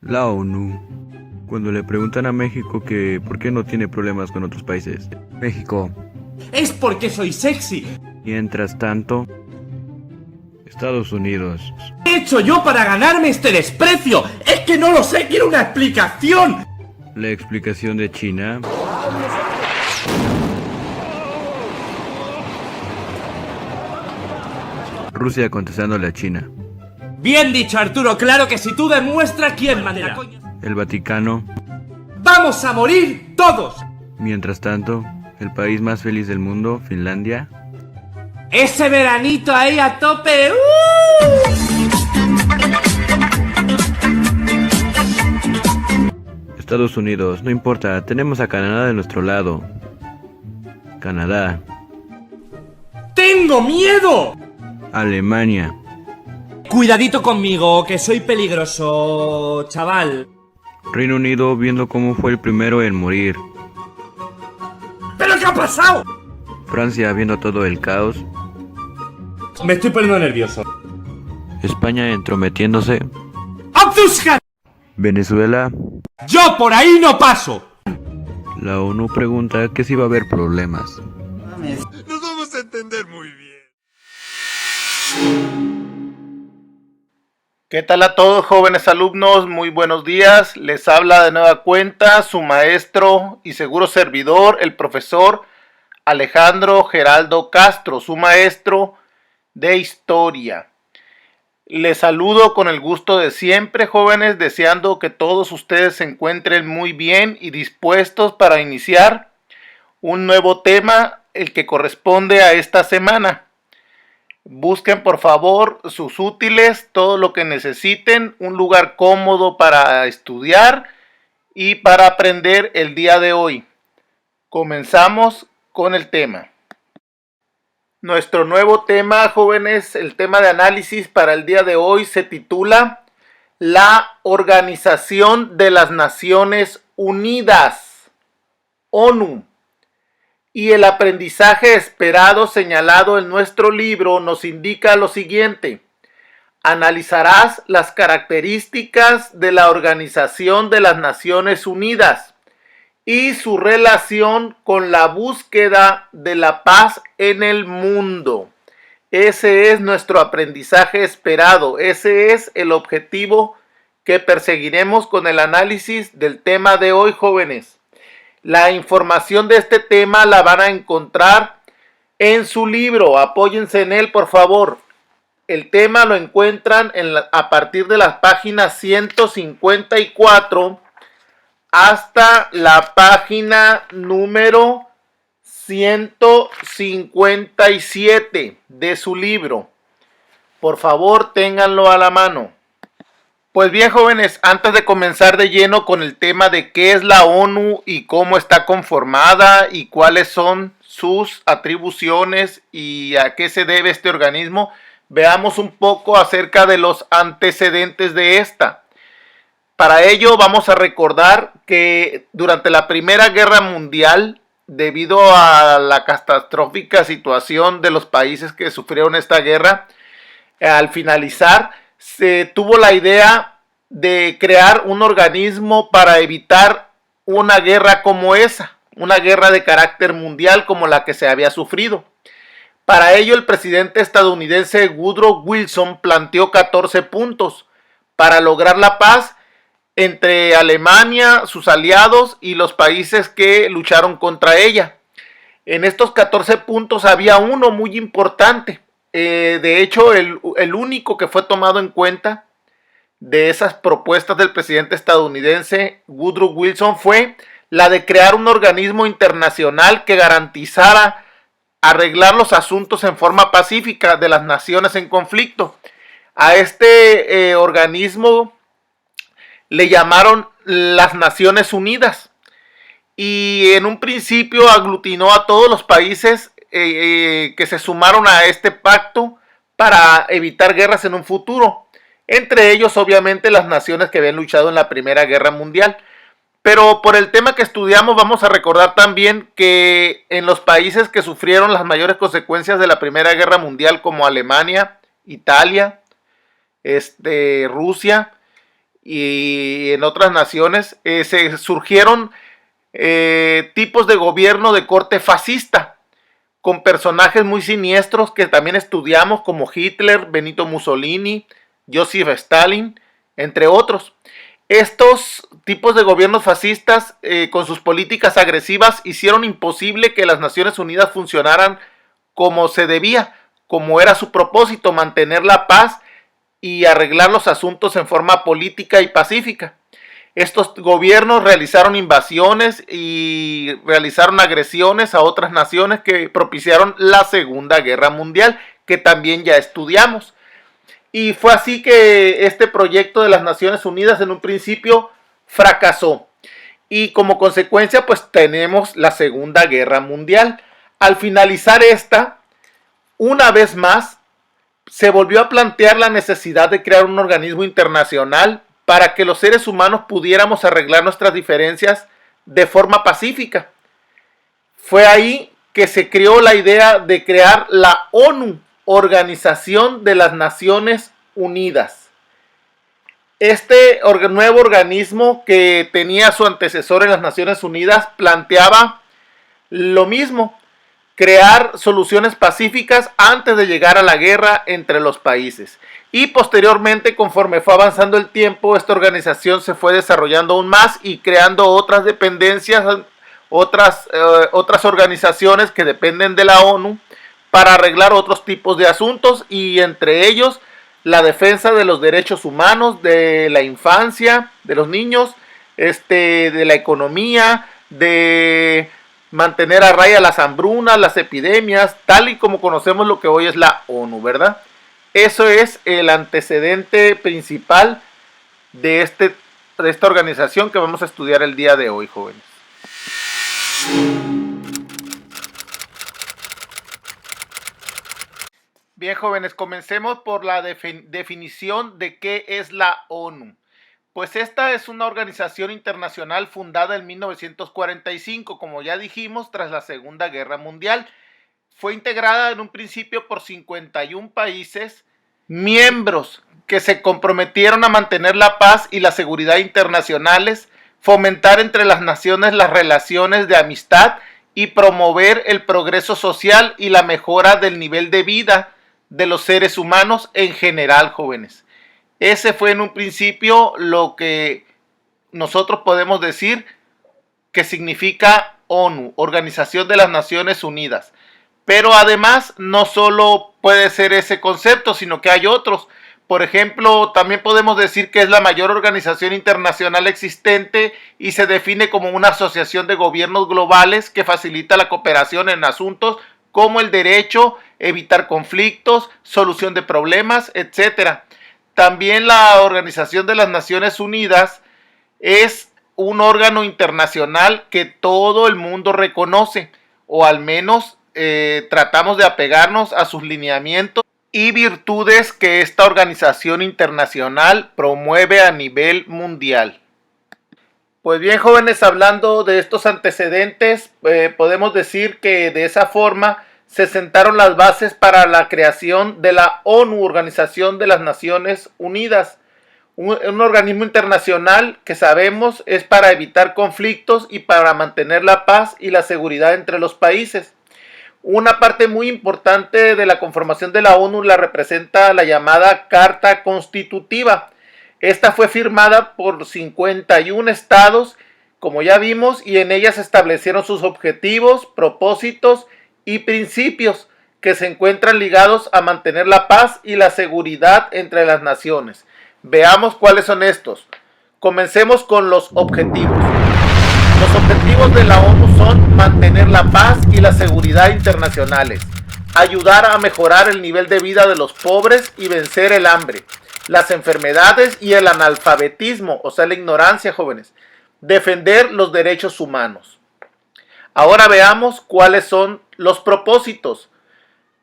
La ONU. Cuando le preguntan a México que por qué no tiene problemas con otros países. México. Es porque soy sexy. Mientras tanto, Estados Unidos. ¿Qué he hecho yo para ganarme este desprecio? Es que no lo sé, quiero una explicación. La explicación de China. Rusia contestándole a China. Bien dicho, Arturo, claro que si tú demuestras quién manda. El Vaticano. ¡Vamos a morir todos! Mientras tanto, el país más feliz del mundo, Finlandia. ¡Ese veranito ahí a tope! Estados Unidos, no importa, tenemos a Canadá de nuestro lado. Canadá. ¡Tengo miedo! Alemania. Cuidadito conmigo, que soy peligroso, chaval. Reino Unido viendo cómo fue el primero en morir. ¿Pero qué ha pasado? Francia viendo todo el caos. Me estoy poniendo nervioso. España entrometiéndose. ¡Abduskan! Venezuela. ¡Yo por ahí no paso! La ONU pregunta que si va a haber problemas. Nos vamos a entender muy bien. ¿Qué tal a todos, jóvenes alumnos? Muy buenos días. Les habla de nueva cuenta su maestro y seguro servidor, el profesor Alejandro Geraldo Castro, su maestro de historia. Les saludo con el gusto de siempre, jóvenes, deseando que todos ustedes se encuentren muy bien y dispuestos para iniciar un nuevo tema, el que corresponde a esta semana. Busquen por favor sus útiles, todo lo que necesiten, un lugar cómodo para estudiar y para aprender el día de hoy. Comenzamos con el tema. Nuestro nuevo tema, jóvenes, el tema de análisis para el día de hoy se titula La Organización de las Naciones Unidas, ONU. Y el aprendizaje esperado señalado en nuestro libro nos indica lo siguiente: analizarás las características de la Organización de las Naciones Unidas y su relación con la búsqueda de la paz en el mundo. Ese es nuestro aprendizaje esperado, ese es el objetivo que perseguiremos con el análisis del tema de hoy, jóvenes. La información de este tema la van a encontrar en su libro, apóyense en él por favor. El tema lo encuentran a partir de las páginas 154 hasta la página número 157 de su libro. Por favor, ténganlo a la mano. Pues bien, jóvenes, antes de comenzar de lleno con el tema de qué es la ONU y cómo está conformada y cuáles son sus atribuciones y a qué se debe este organismo, veamos un poco acerca de los antecedentes de esta. Para ello vamos a recordar que durante la Primera Guerra Mundial, debido a la catastrófica situación de los países que sufrieron esta guerra, al finalizar se tuvo la idea de crear un organismo para evitar una guerra como esa, una guerra de carácter mundial como la que se había sufrido. Para ello, el presidente estadounidense Woodrow Wilson planteó 14 puntos para lograr la paz entre Alemania, sus aliados y los países que lucharon contra ella. En estos 14 puntos había uno muy importante. De hecho, el único que fue tomado en cuenta de esas propuestas del presidente estadounidense Woodrow Wilson fue la de crear un organismo internacional que garantizara arreglar los asuntos en forma pacífica de las naciones en conflicto. A este organismo le llamaron las Naciones Unidas y en un principio aglutinó a todos los países que se sumaron a este pacto para evitar guerras en un futuro, entre ellos obviamente las naciones que habían luchado en la Primera Guerra Mundial. Pero por el tema que estudiamos vamos a recordar también que en los países que sufrieron las mayores consecuencias de la Primera Guerra Mundial, como Alemania, Italia, Rusia, y en otras naciones, se surgieron tipos de gobierno de corte fascista, con personajes muy siniestros que también estudiamos, como Hitler, Benito Mussolini, Joseph Stalin, entre otros. Estos tipos de gobiernos fascistas, con sus políticas agresivas, hicieron imposible que las Naciones Unidas funcionaran como se debía, como era su propósito: mantener la paz y arreglar los asuntos en forma política y pacífica. Estos gobiernos realizaron invasiones y realizaron agresiones a otras naciones que propiciaron la Segunda Guerra Mundial, que también ya estudiamos. Y fue así que este proyecto de las Naciones Unidas en un principio fracasó. Y como consecuencia, pues tenemos la Segunda Guerra Mundial. Al finalizar esta, una vez más, se volvió a plantear la necesidad de crear un organismo internacional para que los seres humanos pudiéramos arreglar nuestras diferencias de forma pacífica. Fue ahí que se creó la idea de crear la ONU, Organización de las Naciones Unidas. Este nuevo organismo, que tenía su antecesor en las Naciones Unidas, planteaba lo mismo: crear soluciones pacíficas antes de llegar a la guerra entre los países. Y posteriormente, conforme fue avanzando el tiempo, esta organización se fue desarrollando aún más y creando otras dependencias, otras organizaciones que dependen de la ONU para arreglar otros tipos de asuntos, y entre ellos la defensa de los derechos humanos, de la infancia, de los niños, de la economía, de mantener a raya las hambrunas, las epidemias, tal y como conocemos lo que hoy es la ONU, ¿verdad? Eso es el antecedente principal de esta organización que vamos a estudiar el día de hoy, jóvenes. Bien, jóvenes, comencemos por la definición de qué es la ONU. Pues esta es una organización internacional fundada en 1945, como ya dijimos, tras la Segunda Guerra Mundial. Fue integrada en un principio por 51 países miembros que se comprometieron a mantener la paz y la seguridad internacionales, fomentar entre las naciones las relaciones de amistad y promover el progreso social y la mejora del nivel de vida de los seres humanos en general, jóvenes. Ese fue en un principio lo que nosotros podemos decir que significa ONU, Organización de las Naciones Unidas. Pero además no solo puede ser ese concepto, sino que hay otros. Por ejemplo, también podemos decir que es la mayor organización internacional existente y se define como una asociación de gobiernos globales que facilita la cooperación en asuntos como el derecho, evitar conflictos, solución de problemas, etc. También la Organización de las Naciones Unidas es un órgano internacional que todo el mundo reconoce, o al menos tratamos de apegarnos a sus lineamientos y virtudes que esta organización internacional promueve a nivel mundial. Pues bien, jóvenes, hablando de estos antecedentes, podemos decir que de esa forma se sentaron las bases para la creación de la ONU, Organización de las Naciones Unidas, un organismo internacional que sabemos es para evitar conflictos y para mantener la paz y la seguridad entre los países. Una parte muy importante de la conformación de la ONU la representa la llamada Carta Constitutiva. Esta fue firmada por 51 estados, como ya vimos, y en ella se establecieron sus objetivos, propósitos y principios que se encuentran ligados a mantener la paz y la seguridad entre las naciones. Veamos cuáles son estos. Comencemos con los objetivos. Los objetivos de la ONU son mantener la paz y la seguridad internacionales, ayudar a mejorar el nivel de vida de los pobres y vencer el hambre, las enfermedades y el analfabetismo, o sea, la ignorancia, jóvenes, defender los derechos humanos. Ahora veamos cuáles son los propósitos.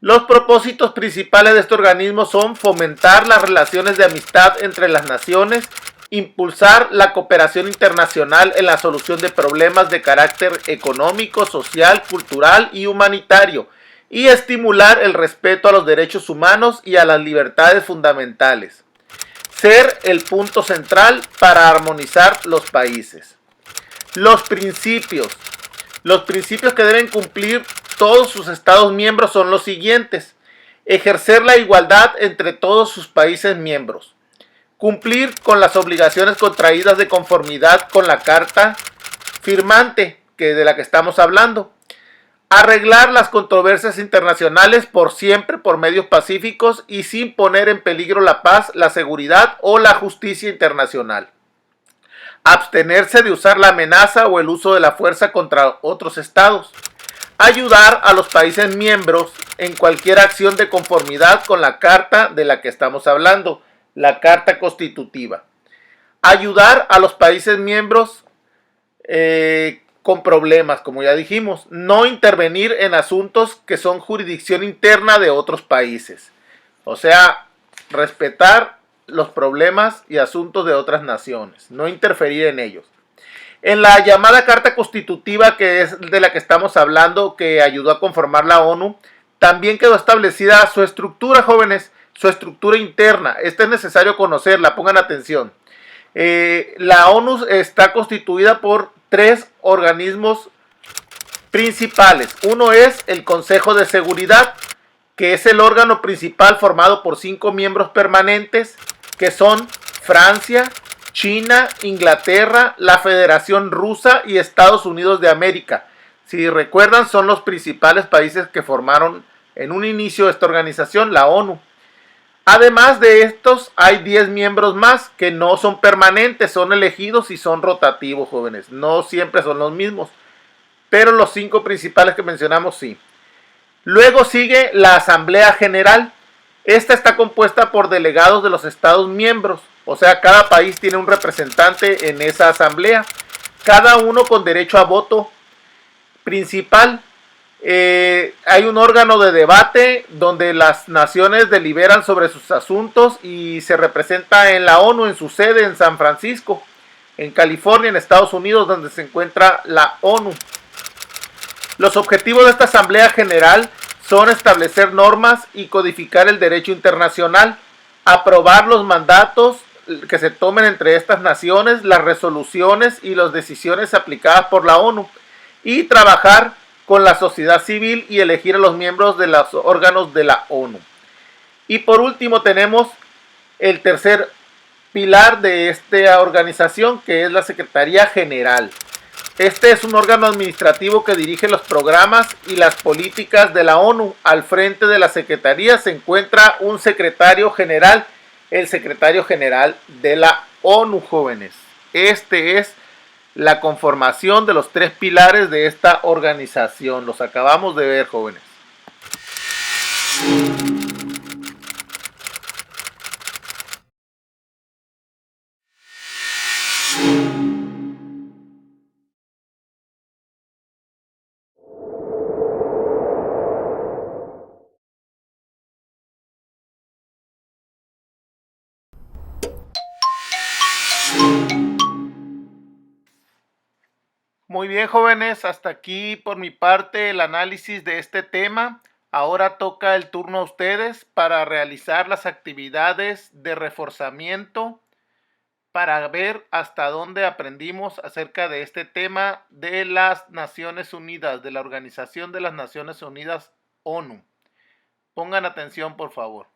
Los propósitos principales de este organismo son fomentar las relaciones de amistad entre las naciones, impulsar la cooperación internacional en la solución de problemas de carácter económico, social, cultural y humanitario, y estimular el respeto a los derechos humanos y a las libertades fundamentales. ser el punto central para armonizar los países. Los principios que deben cumplir todos sus Estados miembros son los siguientes: ejercer la igualdad entre todos sus países miembros, cumplir con las obligaciones contraídas de conformidad con la Carta Firmante, de la que estamos hablando, arreglar las controversias internacionales por siempre por medios pacíficos y sin poner en peligro la paz, la seguridad o la justicia internacional, abstenerse de usar la amenaza o el uso de la fuerza contra otros estados, ayudar a los países miembros en cualquier acción de conformidad con la carta de la que estamos hablando, la Carta Constitutiva, ayudar a los países miembros con problemas, como ya dijimos, no intervenir en asuntos que son jurisdicción interna de otros países, o sea, respetar los problemas y asuntos de otras naciones, no interferir en ellos. En la llamada Carta Constitutiva, que es de la que estamos hablando, que ayudó a conformar la ONU, también quedó establecida su estructura, jóvenes, su estructura interna. Esta es necesario conocerla, pongan atención. La ONU está constituida por 3 organismos principales. Uno es el Consejo de Seguridad, que es el órgano principal formado por 5 miembros permanentes, que son Francia, China, Inglaterra, la Federación Rusa y Estados Unidos de América. Si recuerdan, son los principales países que formaron en un inicio esta organización, la ONU. Además de estos, hay 10 miembros más que no son permanentes, son elegidos y son rotativos, jóvenes. No siempre son los mismos, pero los 5 principales que mencionamos sí. Luego sigue la Asamblea General. Esta está compuesta por delegados de los Estados miembros, o sea, cada país tiene un representante en esa asamblea, cada uno con derecho a voto principal. Hay un órgano de debate donde las naciones deliberan sobre sus asuntos y se representa en la ONU en su sede en San Francisco, en California, en Estados Unidos, donde se encuentra la ONU. Los objetivos de esta Asamblea General son establecer normas y codificar el derecho internacional, aprobar los mandatos que se tomen entre estas naciones, las resoluciones y las decisiones aplicadas por la ONU, y trabajar con la sociedad civil y elegir a los miembros de los órganos de la ONU. Y por último tenemos el tercer pilar de esta organización, que es la Secretaría General. Este es un órgano administrativo que dirige los programas y las políticas de la ONU. Al frente de la Secretaría se encuentra un secretario general, el secretario general de la ONU, jóvenes. Este es la conformación de los 3 pilares de esta organización. Los acabamos de ver, jóvenes. Muy bien, jóvenes, hasta aquí por mi parte el análisis de este tema. Ahora toca el turno a ustedes para realizar las actividades de reforzamiento para ver hasta dónde aprendimos acerca de este tema de las Naciones Unidas, de la Organización de las Naciones Unidas, ONU. Pongan atención, por favor.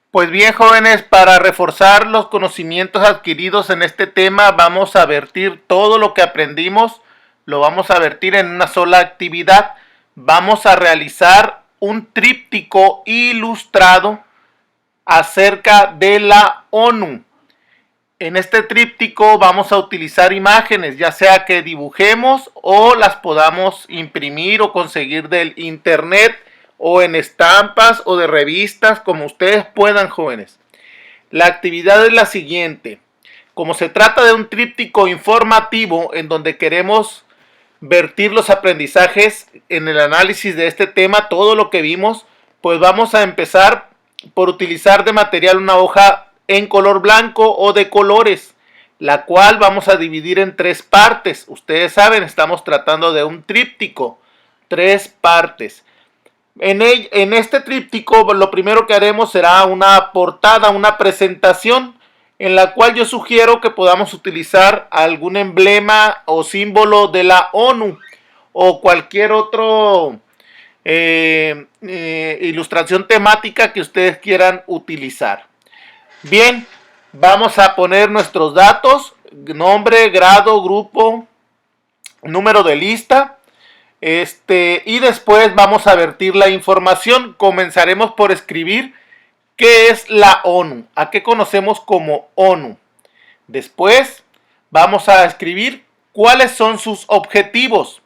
Pues bien, jóvenes, para reforzar los conocimientos adquiridos en este tema, vamos a vertir todo lo que aprendimos, lo vamos a vertir en una sola actividad. Vamos a realizar un tríptico ilustrado acerca de la ONU. En este tríptico vamos a utilizar imágenes, ya sea que dibujemos o las podamos imprimir o conseguir del internet, o en estampas o de revistas, como ustedes puedan, jóvenes. La actividad es la siguiente. Como se trata de un tríptico informativo en donde queremos vertir los aprendizajes en el análisis de este tema, todo lo que vimos, pues vamos a empezar por utilizar de material una hoja en color blanco o de colores, la cual vamos a dividir en 3 partes. Ustedes saben, estamos tratando de un tríptico, 3 partes. En este tríptico lo primero que haremos será una portada, una presentación en la cual yo sugiero que podamos utilizar algún emblema o símbolo de la ONU o cualquier otro ilustración temática que ustedes quieran utilizar. Bien, vamos a poner nuestros datos: nombre, grado, grupo, número de lista. Y después vamos a vertir la información. Comenzaremos por escribir qué es la ONU, a qué conocemos como ONU. Después vamos a escribir cuáles son sus objetivos.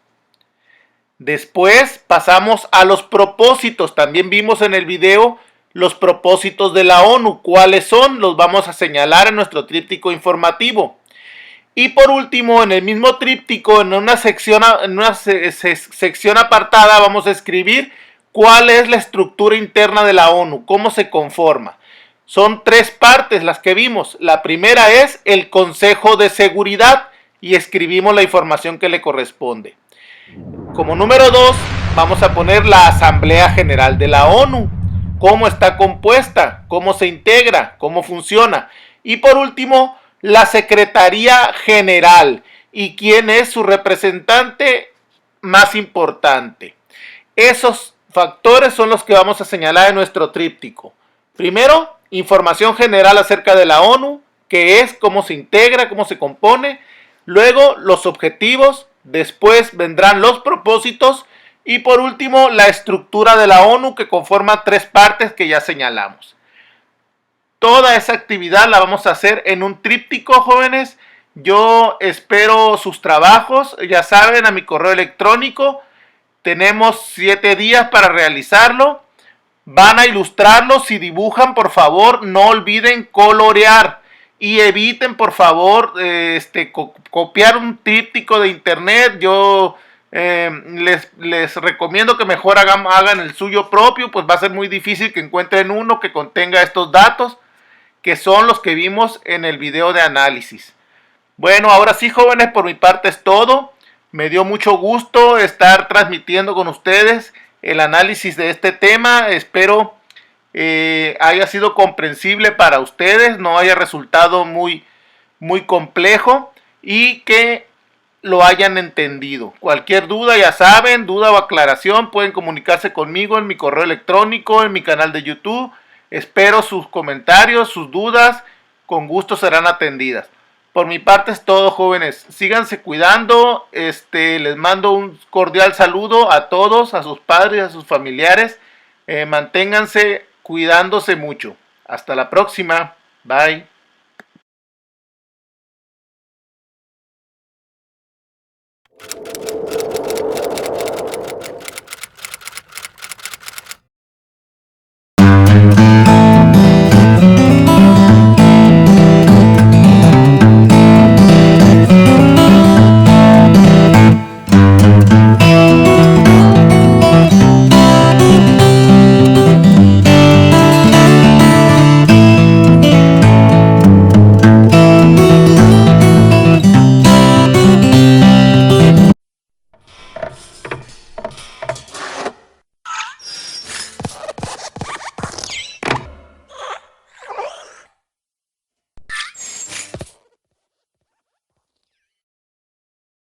Después pasamos a los propósitos. También vimos en el video los propósitos de la ONU. ¿Cuáles son? Los vamos a señalar en nuestro tríptico informativo. Y por último, en el mismo tríptico, en una sección apartada, vamos a escribir cuál es la estructura interna de la ONU, cómo se conforma. Son 3 partes las que vimos. La primera es el Consejo de Seguridad y escribimos la información que le corresponde. Como número 2, vamos a poner la Asamblea General de la ONU, cómo está compuesta, cómo se integra, cómo funciona. Y por último, la Secretaría General y quién es su representante más importante. Esos factores son los que vamos a señalar en nuestro tríptico. Primero, información general acerca de la ONU, qué es, cómo se integra, cómo se compone. Luego, los objetivos. Después vendrán los propósitos. Y por último, la estructura de la ONU, que conforma 3 partes que ya señalamos. Toda esa actividad la vamos a hacer en un tríptico, jóvenes. Yo espero sus trabajos. Ya saben, a mi correo electrónico. Tenemos 7 días para realizarlo. Van a ilustrarlo. Si dibujan, por favor, no olviden colorear. Y eviten, por favor, copiar un tríptico de internet. Yo les recomiendo que mejor hagan el suyo propio. Pues va a ser muy difícil que encuentren uno que contenga estos datos, que son los que vimos en el video de análisis. Bueno, ahora sí, jóvenes, por mi parte es todo. Me dio mucho gusto estar transmitiendo con ustedes el análisis de este tema. Espero haya sido comprensible para ustedes, no haya resultado muy complejo y que lo hayan entendido. Cualquier duda, ya saben, duda o aclaración, pueden comunicarse conmigo en mi correo electrónico, en mi canal de YouTube. Espero sus comentarios, sus dudas, con gusto serán atendidas. Por mi parte es todo, jóvenes. Síganse cuidando. Les mando un cordial saludo a todos, a sus padres, a sus familiares. Manténganse cuidándose mucho. Hasta la próxima. Bye.